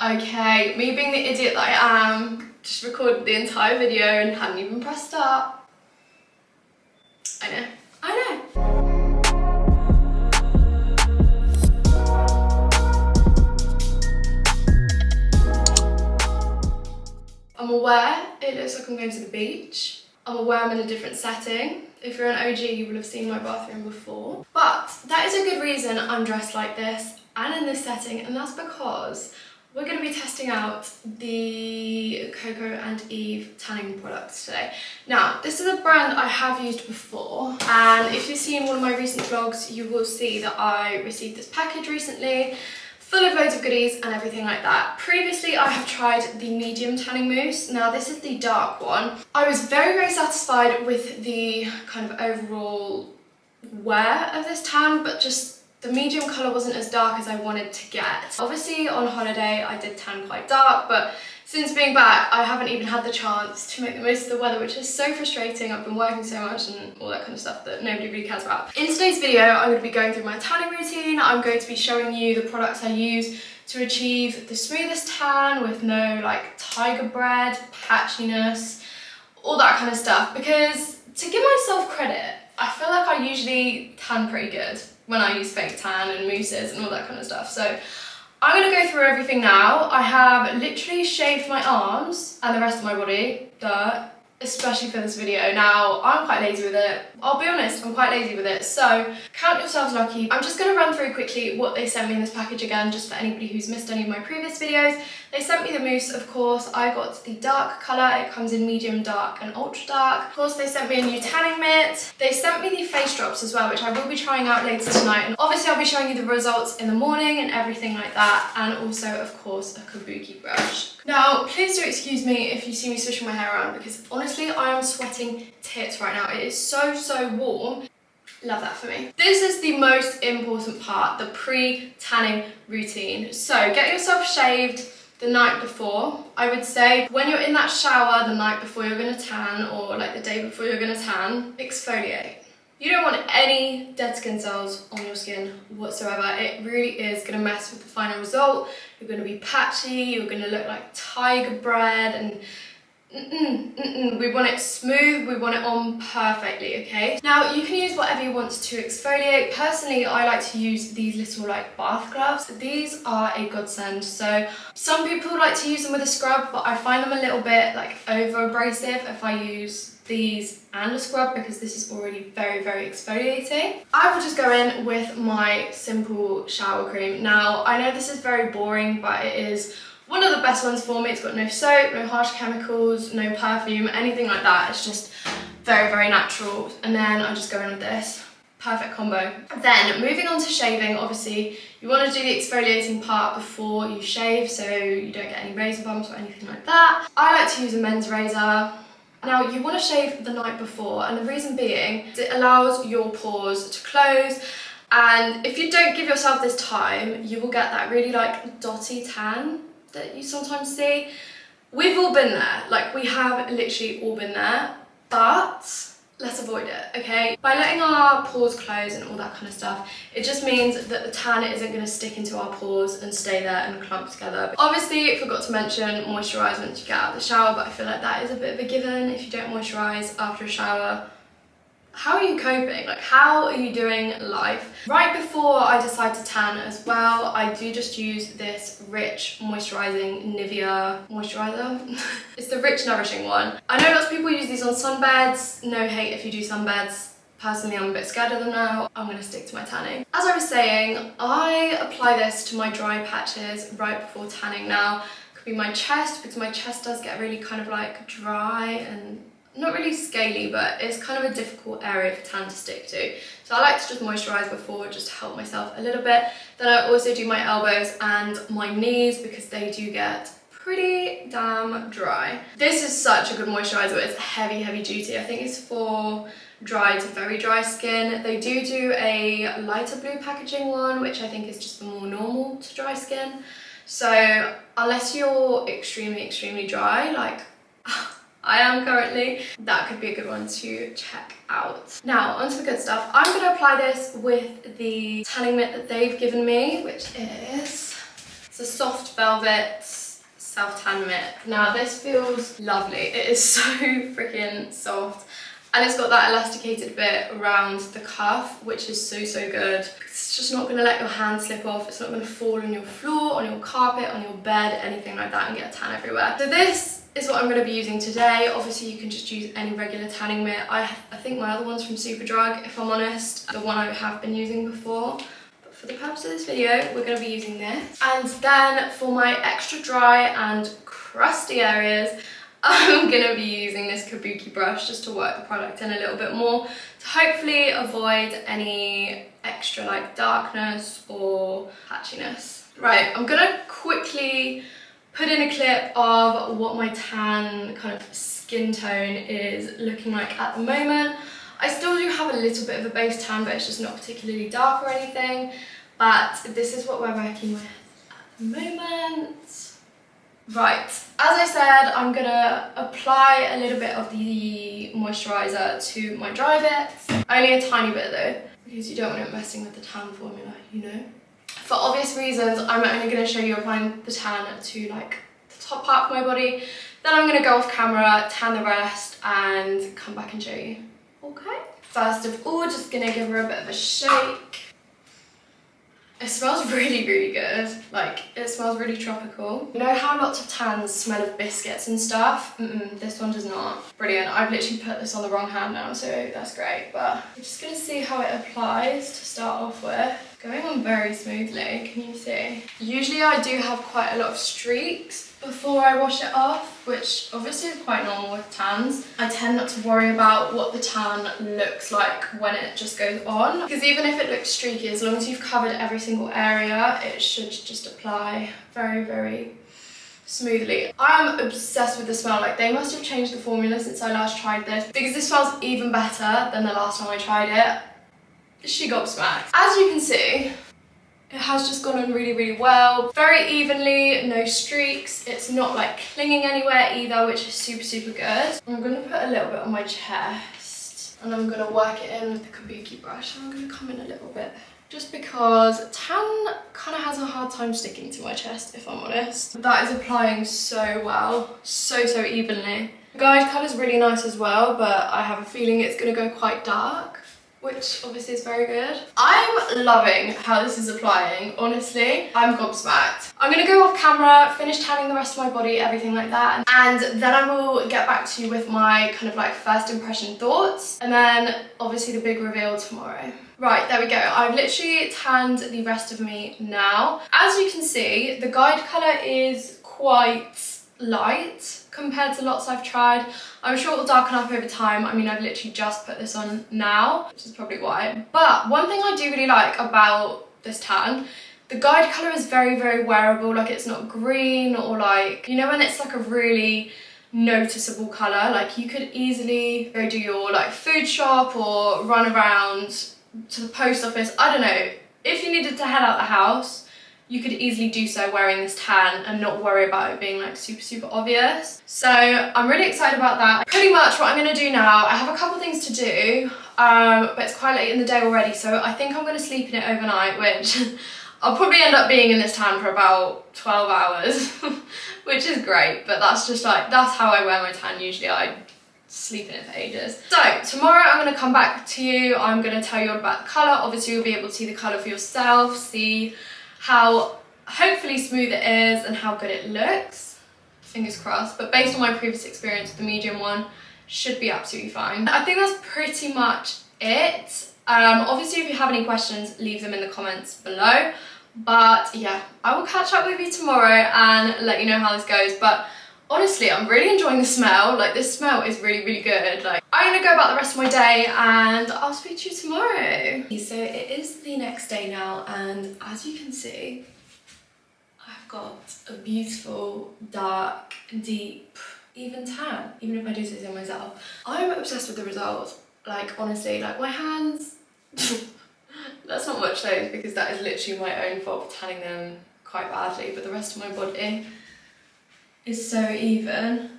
Okay, me being the idiot that I am, just recorded the entire video and hadn't even pressed start. I know. I'm aware it looks like I'm going to the beach. I'm aware I'm in a different setting. If you're an OG, you will have seen my bathroom before. But that is a good reason I'm dressed like this and in this setting, and that's because we're going to be testing out the Coco Eve tanning products today. Now, this is a brand I have used before, and if you've seen one of my recent vlogs, you will see that I received this package recently, full of loads of goodies and everything like that. Previously, I have tried the medium tanning mousse. Now, this is the dark one. I was very, very satisfied with the kind of overall wear of this tan, but just the medium colour wasn't as dark as I wanted to get. Obviously, on holiday, I did tan quite dark, but since being back, I haven't even had the chance to make the most of the weather, which is so frustrating. I've been working so much and all that kind of stuff that nobody really cares about. In today's video, I'm going to be going through my tanning routine. I'm going to be showing you the products I use to achieve the smoothest tan with no like tiger bread, patchiness, all that kind of stuff. Because to give myself credit, I feel like I usually tan pretty good when I use fake tan and mousses and all that kind of stuff. So I'm going to go through everything now. I have literally shaved my arms and the rest of my body, especially for this video. Now, I'm quite lazy with it. I'll be honest, I'm quite lazy with it. So count yourselves lucky. I'm just going to run through quickly what they sent me in this package again, just for anybody who's missed any of my previous videos. They sent me the mousse, of course. I got the dark colour. It comes in medium dark and ultra dark. Of course, they sent me a new tanning mitt. They sent me the face drops as well, which I will be trying out later tonight. And obviously, I'll be showing you the results in the morning and everything like that. And also, of course, a kabuki brush. Now, please do excuse me if you see me swishing my hair around, because honestly, I am sweating tits right now. It is so, so warm. Love that for me. This is the most important part, the pre-tanning routine. So get yourself shaved the night before. I would say when you're in that shower the night before you're gonna tan, or like the day before you're gonna tan, exfoliate. You don't want any dead skin cells on your skin whatsoever. It really is gonna mess with the final result. You're gonna be patchy, you're gonna look like tiger bread, and we want it smooth, we want it on perfectly, okay? Now, you can use whatever you want to exfoliate. Personally, I like to use these little like bath gloves. These are a godsend. So some people like to use them with a scrub, but I find them a little bit like over abrasive if I use these and a scrub, because this is already very, very exfoliating. I will just go in with my simple shower cream. Now, I know this is very boring, but it is one of the best ones for me. It's got no soap, no harsh chemicals, no perfume, anything like that. It's just very, very natural. And then I just go in with this. Perfect combo. Then moving on to shaving, obviously you want to do the exfoliating part before you shave so you don't get any razor bumps or anything like that. I like to use a men's razor. Now, you want to shave the night before, and the reason being is it allows your pores to close. And if you don't give yourself this time, you will get that really like dotty tan that you sometimes see. We've all been there, like we have literally all been there, but let's avoid it, okay? By letting our pores close and all that kind of stuff, it just means that the tan isn't going to stick into our pores and stay there and clump together. Obviously, forgot to mention moisturise once you get out of the shower, but I feel like that is a bit of a given. If you don't moisturise after a shower, how are you coping? Like, how are you doing life? Right before I decide to tan as well, I do just use this rich moisturising Nivea moisturiser. It's the rich nourishing one. I know lots of people use these on sunbeds. No hate if you do sunbeds. Personally, I'm a bit scared of them now. I'm gonna stick to my tanning. As I was saying, I apply this to my dry patches right before tanning. Now, it could be my chest, because my chest does get really kind of like dry and not really scaly, but it's kind of a difficult area for tan to stick to. So I like to just moisturise before, just to help myself a little bit. Then I also do my elbows and my knees, because they do get pretty damn dry. This is such a good moisturiser. It's heavy, heavy duty. I think it's for dry to very dry skin. They do a lighter blue packaging one, which I think is just for more normal to dry skin. So unless you're extremely, extremely dry, like I am currently, that could be a good one to check out. Now, onto the good stuff. I'm going to apply this with the tanning mitt that they've given me, which is, it's a soft velvet self-tan mitt. Now this feels lovely. It is so freaking soft. And it's got that elasticated bit around the cuff, which is so, so good. It's just not gonna let your hand slip off. It's not gonna fall on your floor, on your carpet, on your bed, anything like that, and get a tan everywhere. So this is what I'm gonna be using today. Obviously you can just use any regular tanning mitt. I think my other one's from Superdrug, if I'm honest. The one I have been using before. But for the purpose of this video, we're gonna be using this. And then for my extra dry and crusty areas, I'm gonna be using this kabuki brush just to work the product in a little bit more to hopefully avoid any extra like darkness or patchiness. Right, I'm gonna quickly put in a clip of what my tan kind of skin tone is looking like at the moment. I still do have a little bit of a base tan, but it's just not particularly dark or anything. But this is what we're working with at the moment. Right, as I said, I'm gonna apply a little bit of the moisturiser to my dry bits. Only a tiny bit though, because you don't want it messing with the tan formula, you know. For obvious reasons, I'm only gonna show you applying the tan to like the top part of my body. Then I'm gonna go off camera, tan the rest, and come back and show you. Okay? First of all, just gonna give her a bit of a shake. It smells really, really good. Like, it smells really tropical. You know how lots of tans smell of biscuits and stuff? This one does not. Brilliant. I've literally put this on the wrong hand now, so that's great. But I'm just gonna see how it applies to start off with. Going on very smoothly, can you see? Usually I do have quite a lot of streaks before I wash it off, which obviously is quite normal with tans. I tend not to worry about what the tan looks like when it just goes on, because even if it looks streaky, as long as you've covered every single area, it should just apply very, very smoothly. I'm obsessed with the smell. Like, they must have changed the formula since I last tried this, because this smells even better than the last time I tried it. She gobsmacked. As you can see, it has just gone on really, really well. Very evenly, no streaks. It's not like clinging anywhere either, which is super, super good. I'm gonna put a little bit on my chest and I'm gonna work it in with the kabuki brush. I'm gonna come in a little bit, just because tan kind of has a hard time sticking to my chest, if I'm honest. That is applying so well, so, so evenly. The guide colour is really nice as well, but I have a feeling it's gonna go quite dark, which obviously is very good. I'm loving how this is applying, honestly. I'm gobsmacked. I'm gonna go off camera, finish tanning the rest of my body, everything like that, and then I will get back to you with my kind of like first impression thoughts, and then obviously the big reveal tomorrow. Right, there we go. I've literally tanned the rest of me now. As you can see, the guide colour is quite light compared to lots I've tried. I'm sure it will darken up over time. I mean, I've literally just put this on now, which is probably why. But one thing I do really like about this tan, the guide colour is very, very wearable. Like, it's not green or like, you know, when it's like a really noticeable colour, like you could easily go do your like food shop or run around to the post office. I don't know, if you needed to head out the house, you could easily do so wearing this tan and not worry about it being like super, super obvious. So I'm really excited about that. Pretty much what I'm gonna do now, I have a couple things to do, but it's quite late in the day already, so I think I'm gonna sleep in it overnight, which I'll probably end up being in this tan for about 12 hours, which is great, but that's just like, that's how I wear my tan usually. I sleep in it for ages. So tomorrow I'm going to come back to you. I'm going to tell you all about the colour. Obviously you'll be able to see the colour for yourself, see how hopefully smooth it is and how good it looks. Fingers crossed. But based on my previous experience with the medium one, should be absolutely fine. I think that's pretty much it. Obviously if you have any questions, leave them in the comments below. But yeah, I will catch up with you tomorrow and let you know how this goes. But honestly, I'm really enjoying the smell. Like, this smell is really, really good. Like, I'm gonna go about the rest of my day and I'll speak to you tomorrow. So it is the next day now, and as you can see, I've got a beautiful, dark, deep, even tan, even if I do say so myself. I'm obsessed with the results. Like, honestly, like my hands, that's not much though, because that is literally my own fault for tanning them quite badly, but the rest of my body is so even,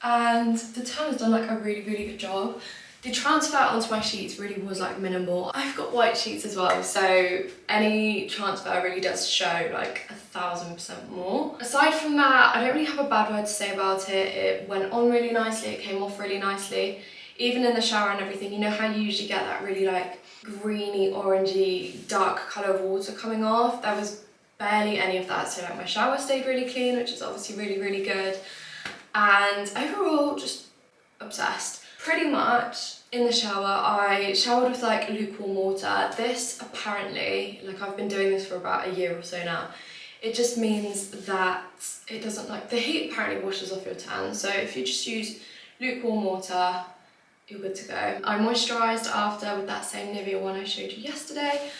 and the tan has done like a really, really good job. The transfer onto my sheets really was like minimal. I've got white sheets as well, so any transfer really does show like 1000% more. Aside from that, I don't really have a bad word to say about it. It went on really nicely, it came off really nicely. Even in the shower and everything, you know how you usually get that really like greeny, orangey, dark colour of water coming off? There was barely any of that, so like my shower stayed really clean, which is obviously really, really good. And overall, just obsessed. Pretty much in the shower, I showered with like lukewarm water. This apparently, like I've been doing this for about a year or so now, it just means that it doesn't like, the heat apparently washes off your tan. So if you just use lukewarm water, you're good to go. I moisturised after with that same Nivea one I showed you yesterday,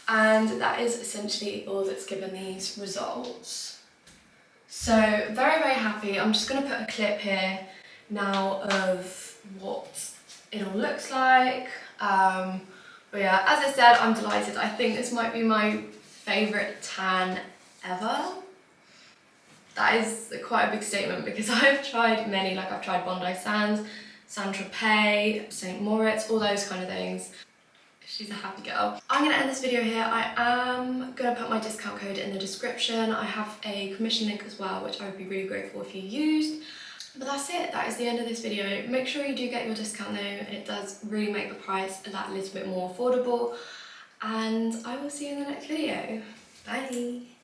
and that is essentially all that's given these results. So very, very happy. I'm just going to put a clip here now of what it all looks like. But yeah, as I said, I'm delighted. I think this might be my favourite tan ever. That is quite a big statement because I've tried many, like I've tried Bondi Sands, Saint-Tropez, St. Moritz, all those kind of things. She's a happy girl. I'm going to end this video here. I am going to put my discount code in the description. I have a commission link as well, which I would be really grateful if you used. But that's it, that is the end of this video. Make sure you do get your discount though, it does really make the price that little bit more affordable. And I will see you in the next video. Bye!